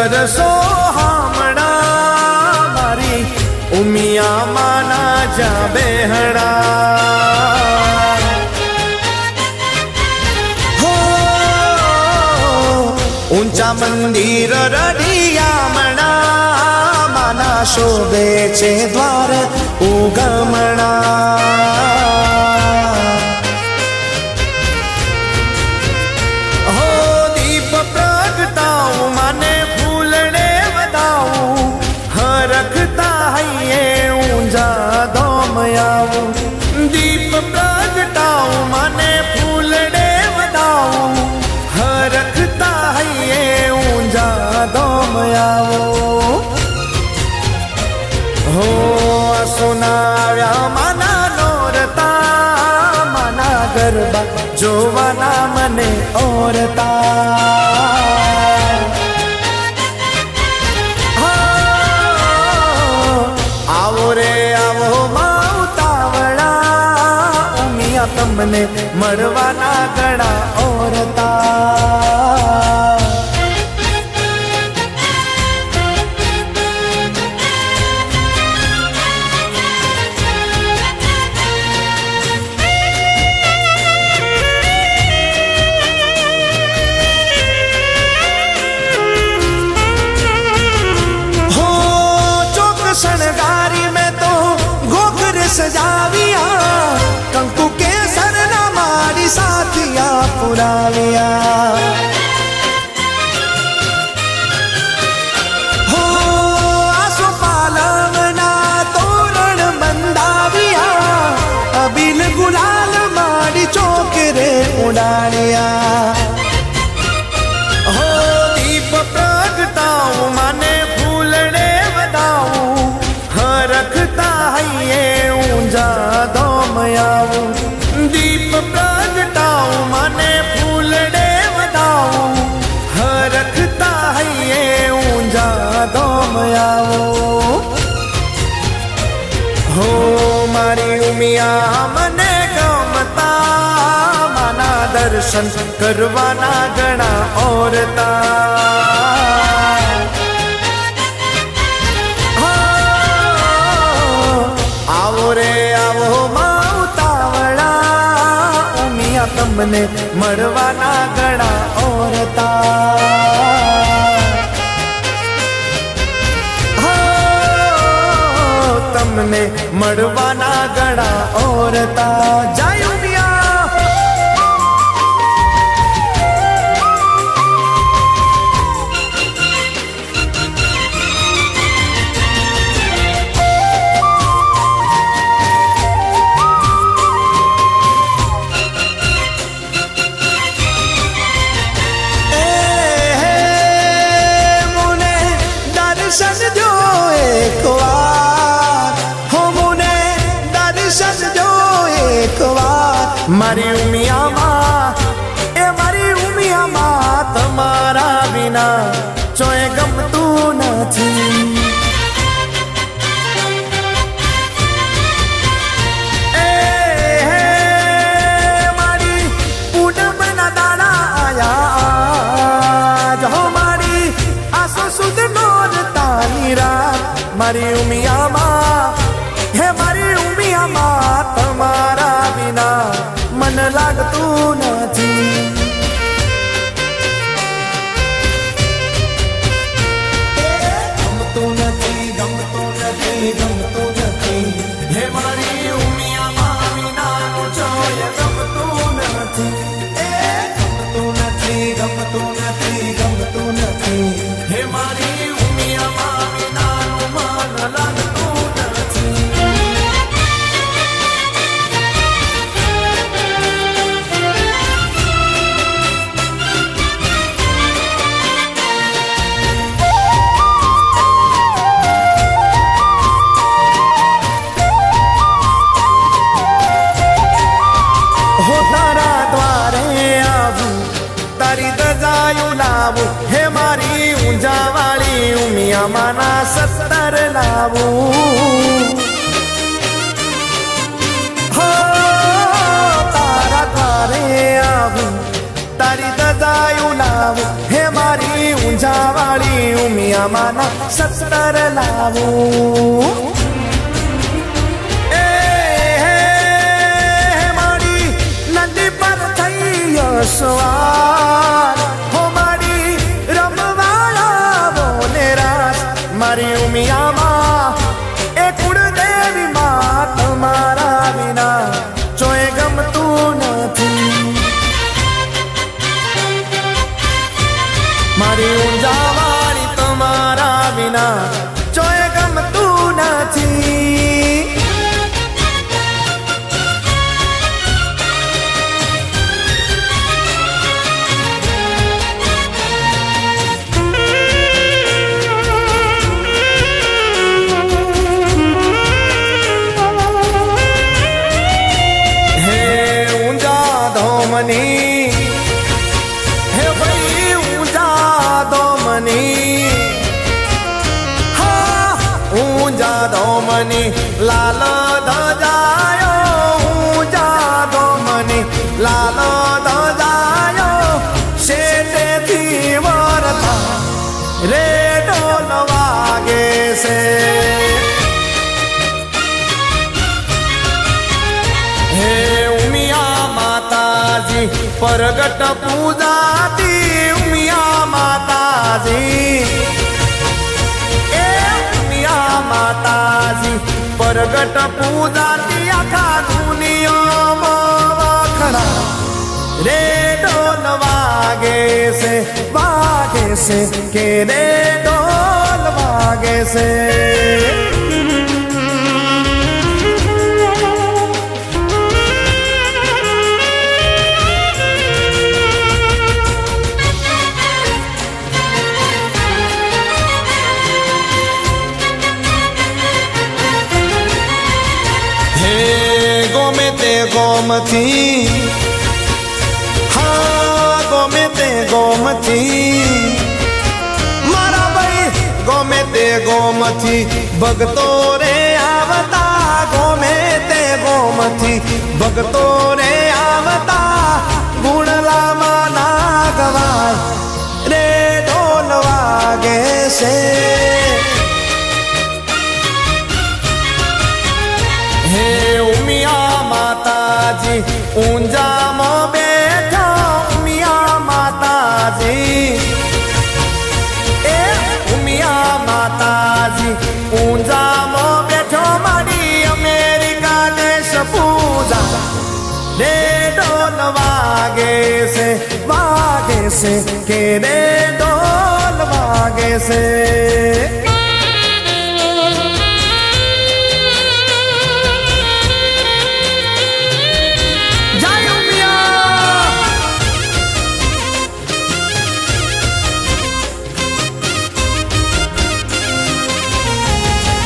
કરશો હામણા મારી ઉમિયા માના જા બેહણા હો ઊંચા મંદિર રડિયામણા માના શોભે છે દ્વાર ઉગમણા દીપ પ્રગટાઉ મને ફૂલડે વધાઉ હરખતા હૈયે ઊંઝા ધોમ આવો હો સુનાવ્યા માના નોરતા માના ગરબા જોવાના મને ઓરતા આવો રે આવો તમને મળવાના ગળા ઓરતા હો ચોક શણગારી મેં તો ઘોઘર સજાવિયા કંકુ સાથિયા પુરાવ્યા હો આસો પાલવના તોરણ બંધાવ્યા અબીલ ગુલાલ માડી ચોકરે ઉડાડ્યા હો દીપ પ્રગટાઉ મને ફૂલડે વધાઉ હરખતા હૈયે ઊંઝા ધોમ આવું દીપ પ્રગટાઉ મને ફૂલડે વધાઉ હરખતા હૈયે ઊંઝા ધોમ આવો હો મારી ઉમિયા મને ગમતા માના દર્શન કરવાના ગણા ઓરતા આવો રે આવો તમને મળવાના ગળા ઓરતા તમને મળવાના ગળા ઓરતા જાય મારી ઉમિયામાં એ મારી ઉમિયામાં તમારા વિના ચોય ગમતું નથી એ મારી પૂનમના દાડા આયા જો મારી આસો સુદ નોરતાની રાત મારી ઉમિયામાં હે મારી ઉમિયામાં તમારા વિના મન લાગતું નથી ગમતું નથી ગમતું નથી ગમતું નથી હે મારી ઉમિયામાં વિનાનું જોય ગમતું નથી ગમતું નથી ગમતું નથી ગમતું નથી હે મારી ઉમિયામાં વિનાનું મન લાગતું નથી હે મારી ઊંઝા વાળી ઉમિયા માના 70 લાવું હો તારા દ્વારે આવું તારી દજાયું લાવું હે મારી ઊંઝાવાળી ઉમિયામાના 17 લાવું એ મારી નદી પર થઈ સવાર હો મારી રમવાળા બોલે રાસ મારી ઉમિયામાં એ કુળદેવી માં તમારા વિના જોઈ ગમતું નથી મારી ઊંઝાવાળી તમારા વિના જોઈ ગમતું નથી હે ઊંઝા ધોમની હે ભાઈ ઊંઝા ધોમની હા ઊંઝા ધોમની લાલ ધજાયો ઊંઝા ધોમની લાલ ધજાયો શેઠેથી વરતા રે ઢોલ વાગે છે હે ઉમિયા માતાજી પ્રગટ પૂજાતી ઉમિયા માતાજી એ ઉમિયા માતાજી પ્રગટ પૂજાતી આખા દુનિયામાં વખણા રે ઢોલ વાગે છે કે રે ઢોલ વાગે છે ગોમે તે ગોમથી હા ગોમે તે ગોમથી મારા ભાઈ ગોમે તે ગોમથી ભગતો રે આવતા ગોમે તે ગોમથી ભગતો રે આવતા ગુણલામાં ના ગવાય રે ઢોલ વાગે છે હે ઉમિયા માતાજી ઊંઝામાં બેઠા ઉમિયા માતાજી એ ઉમિયા માતાજી ઊંઝામાં બેઠો મારી અમેરિકા દેશ પૂજા રે ઢોલ વાગે છે કે રે ઢોલ વાગે છે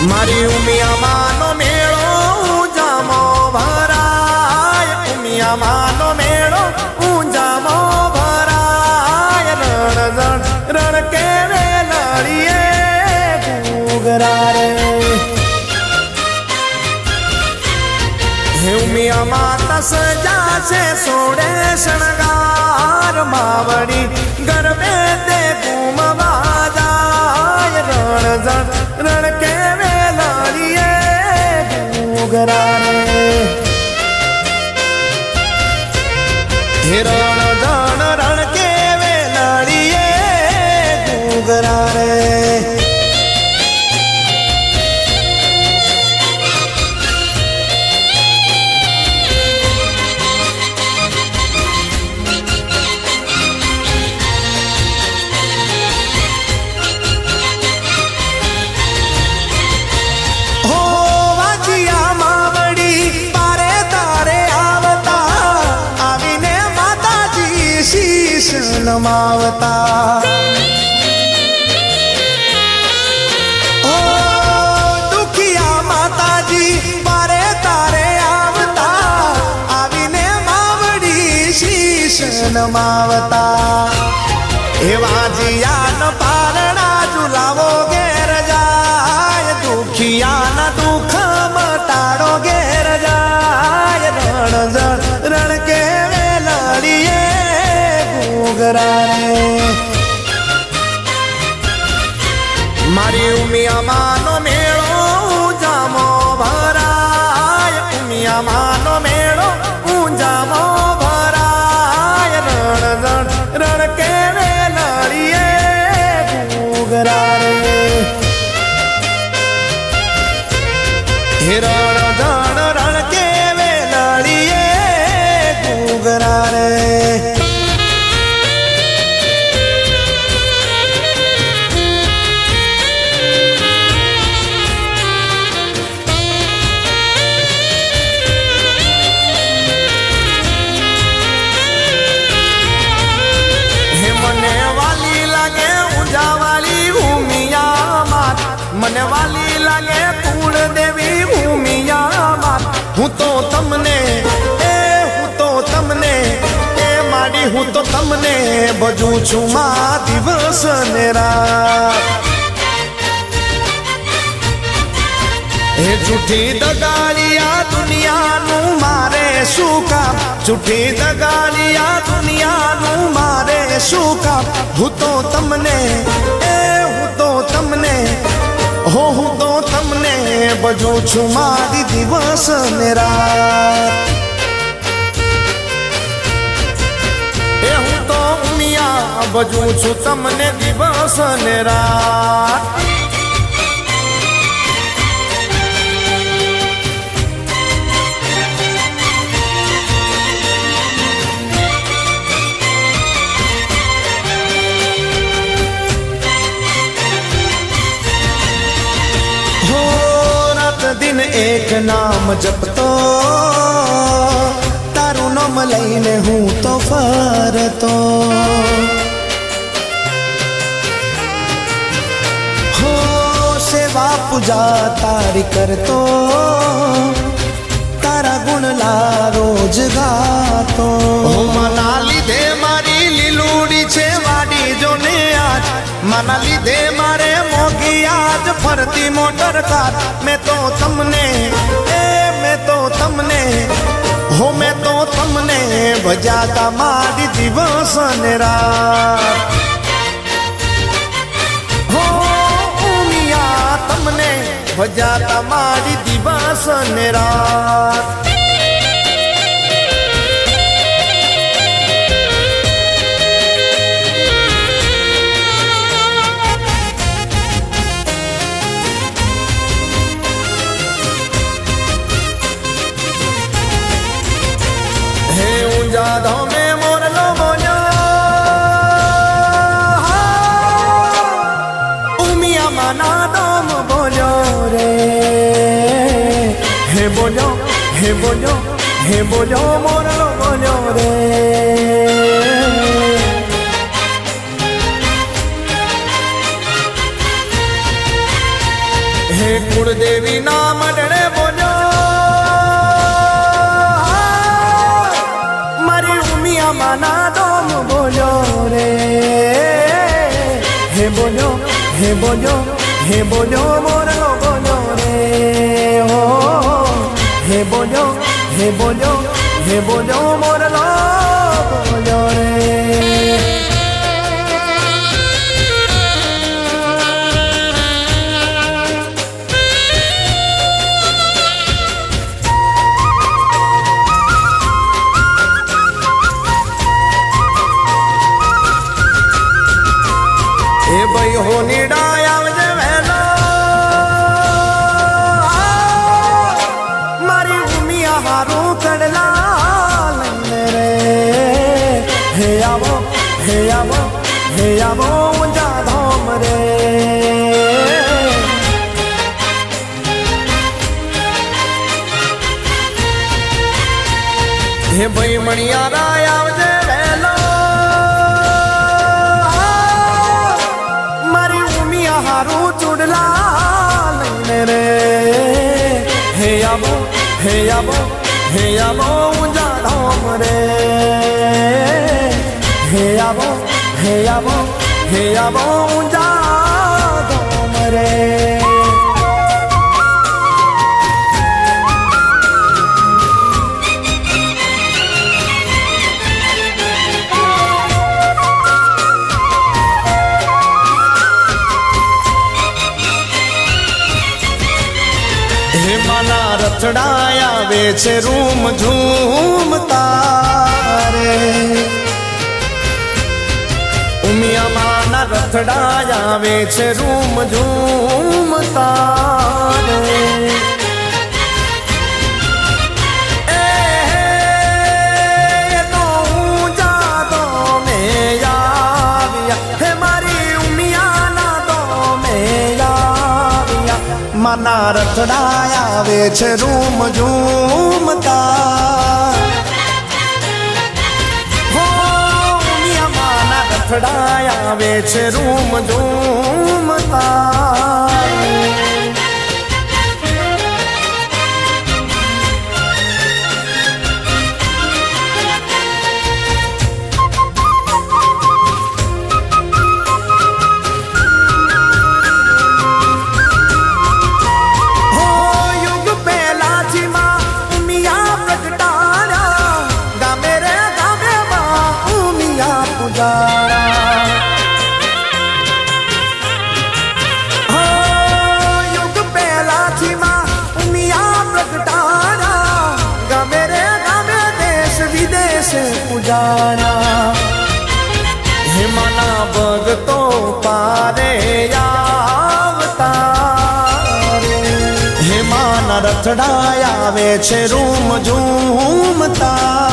મારી ઉમિયામાનો મેળો ઊંઝામો ભરાય ઉમિયામાનો મેળો ઊંઝામો ભરાય રણ કે વેલડીએ ઘૂઘરા રે હે ઉમિયા માતા સજાશે સોડે શણગાર માવડી ગરબે તે ઘૂમવા જાય રણ કે હિરણ ધણ રણ કે વેલડીએ ઘૂઘરા રે નમાવતા ઓ દુખિયા માતાજી પારે તારે આવતા આવીને માવડી શીશ નમાવતા એવા જીયાન પારણા ઝુલાવો ઘેર જાય દુખિયાના દુઃખ મટાડો ઘેર જાય રણ કે વેલડીએ ઘૂઘરા રે મારી ઉમિયામાનો મેળો ઊંઝામો ભરાય ઉમિયામાનો મેળો ઊંઝામો ભરાય રણ રણ રણ કે વેલડીએ ઘૂઘરા રે રણ રણ રણ કે વેલડીએ ઘૂઘરા રે મને વાલી લાગે કુળ દેવી ભૂમિયામાં હું તો તમને એ માડી હું તો તમને ભજું છું માં દિવસ ને રાત એ જૂઠી દગાડિયા દુનિયાનું મારે શું કામ જૂઠી દગાડિયા દુનિયાનું મારે શું કામ હું તો તમને હું તો તમને ભજું છું મારી દિવસ ને રાત એ હું તો ઉમિયા ભજું છું તમને દિવસ ને રાત दिन एक नाम जपतो तारू नाम लईने हूँ तो फरतो हो सेवा पूजा तारी करतो तारा गुण ला रोज गातो मना લીધે મારી લીલુડી છે વાડી જો ને આજ મના લીધે મારે મોગી આજ ફરતી મોટર કાર મેં તો તમને ભજાતા મારી દિવસ ને રાત હો ઉમિયા તમને ભજાતા મારી દિવસ ને રાત जादों में मोरलो बोलो उमिया मना दम बोलो रे हे बोलो मोरलो बोलो रे हे कुलदेवी नाम डरे बोलो मना दम बोलो रे हे बोलो मोरलो बोलो रे हो हे बोलो मोरलो बोलो रे भाई हो निडाया वेलो मारी उमिया हारू कड़ला रे हे आवो जा धाम रे हे भाई मणिया राया वेलो हारू चुड़ला रे हे आवो जा धाम रे हे आवो जा धाम रे હેમાના રથડા આવે છે રૂમ ઝૂમતા રે ઉમિયામાના રથડા આવે છે રૂમ ઝૂમતા રે માના રથડા આવે છે રૂમ ઝૂમતા હો માના રથડા આવે છે રૂમ ઝૂમતા યુગ પહેલાથી માં ઉમિયા પ્રગટાણા ગમે રે ગમે દેશ વિદેશ પૂજાણા હેમાના ભગતો પારે આવતા હેમાના રથડા આવે છે રૂમ ઝૂમતા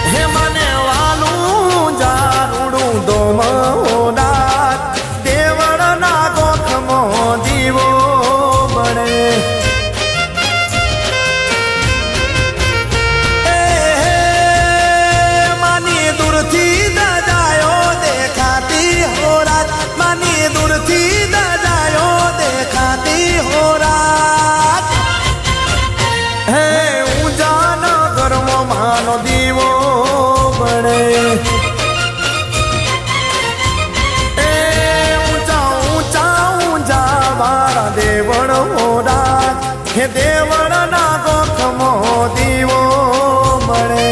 હે મને વાલું જારુડું દોમોડા દેવળના ગોખમો દીવો બળે માની દૂરથી દજાયો દેખાતી હોરાત માની દૂરથી દજાયો દેખાતી હોરાત હે ઉજાનો ગરમો માનો દીવો બળે એ ઊંચા ઊંચા ઊંચા મારા દેવળ હોરા હે દેવળના ગોખમો દીવો બળે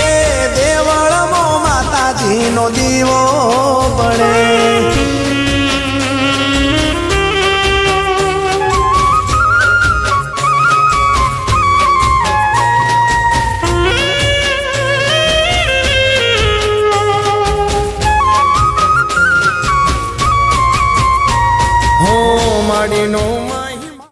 એ દેવળમો માતાજીનો દીવો બળે માડીનો